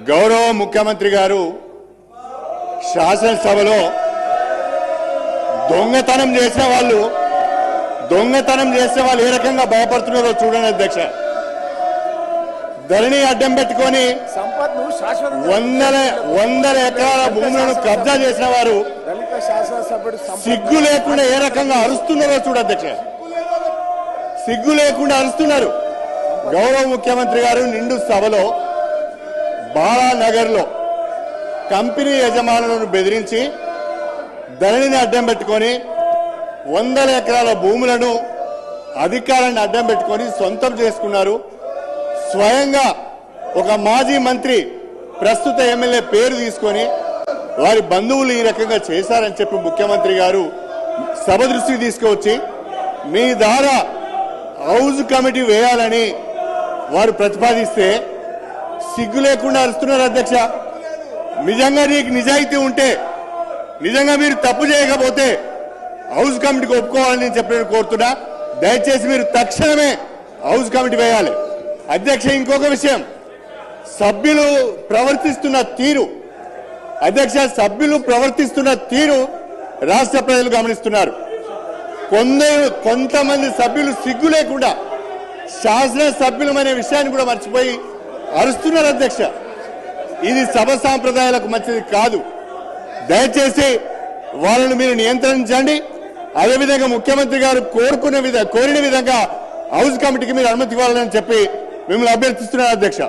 గౌరవ ముఖ్యమంత్రి గారు శాసనసభలో దొంగతనం చేసిన వాళ్ళు ఏ రకంగా భయపడుతున్నారో చూడండి అధ్యక్ష. ధరణి అడ్డం పెట్టుకొని వందల ఎకరాల భూములను కబ్జా చేసిన వారు సిగ్గు లేకుండా ఏ రకంగా అరుస్తున్నారో చూడ అధ్యక్ష. సిగ్గు లేకుండా అరుస్తున్నారు. గౌరవ ముఖ్యమంత్రి గారు నిండు సభలో బాలానగర్ లో కంపెనీ యజమానులను బెదిరించి ధరణిని అడ్డం పెట్టుకొని వందల ఎకరాల భూములను అధికారాన్ని అడ్డం పెట్టుకొని సొంతం చేసుకున్నారు. స్వయంగా ఒక మాజీ మంత్రి ప్రస్తుత ఎమ్మెల్యే పేరు తీసుకొని వారి బంధువులు ఈ రకంగా చేశారని చెప్పి ముఖ్యమంత్రి గారు సభ దృష్టికి తీసుకువచ్చి మీ ద్వారా హౌజ్ కమిటీ వేయాలని వారు ప్రతిపాదిస్తే సిగ్గు లేకుండా అరుస్తున్నారు అధ్యక్ష. నిజంగా నీకు నిజాయితీ ఉంటే, నిజంగా మీరు తప్పు చేయకపోతే హౌజ్ కమిటీకి ఒప్పుకోవాలని చెప్పి నేను కోరుతున్నా. దయచేసి మీరు తక్షణమే హౌజ్ కమిటీ వేయాలి అధ్యక్ష. ఇంకొక విషయం, సభ్యులు ప్రవర్తిస్తున్న తీరు అధ్యక్ష, సభ్యులు ప్రవర్తిస్తున్న తీరు రాష్ట్ర ప్రజలు గమనిస్తున్నారు. కొంతమంది సభ్యులు సిగ్గు లేకుండా శాసన సభ్యులమనే విషయాన్ని కూడా మర్చిపోయి అరుస్తున్నారు అధ్యక్ష. ఇది సభ సాంప్రదాయాలకు మంచిది కాదు. దయచేసి వాళ్ళను మీరు నియంత్రించండి. అదేవిధంగా ముఖ్యమంత్రి గారు కోరిన విధంగా హౌజ్ కమిటీకి మీరు అనుమతి ఇవ్వాలని చెప్పి మిమ్మల్ని అభ్యర్థిస్తున్నారు అధ్యక్ష.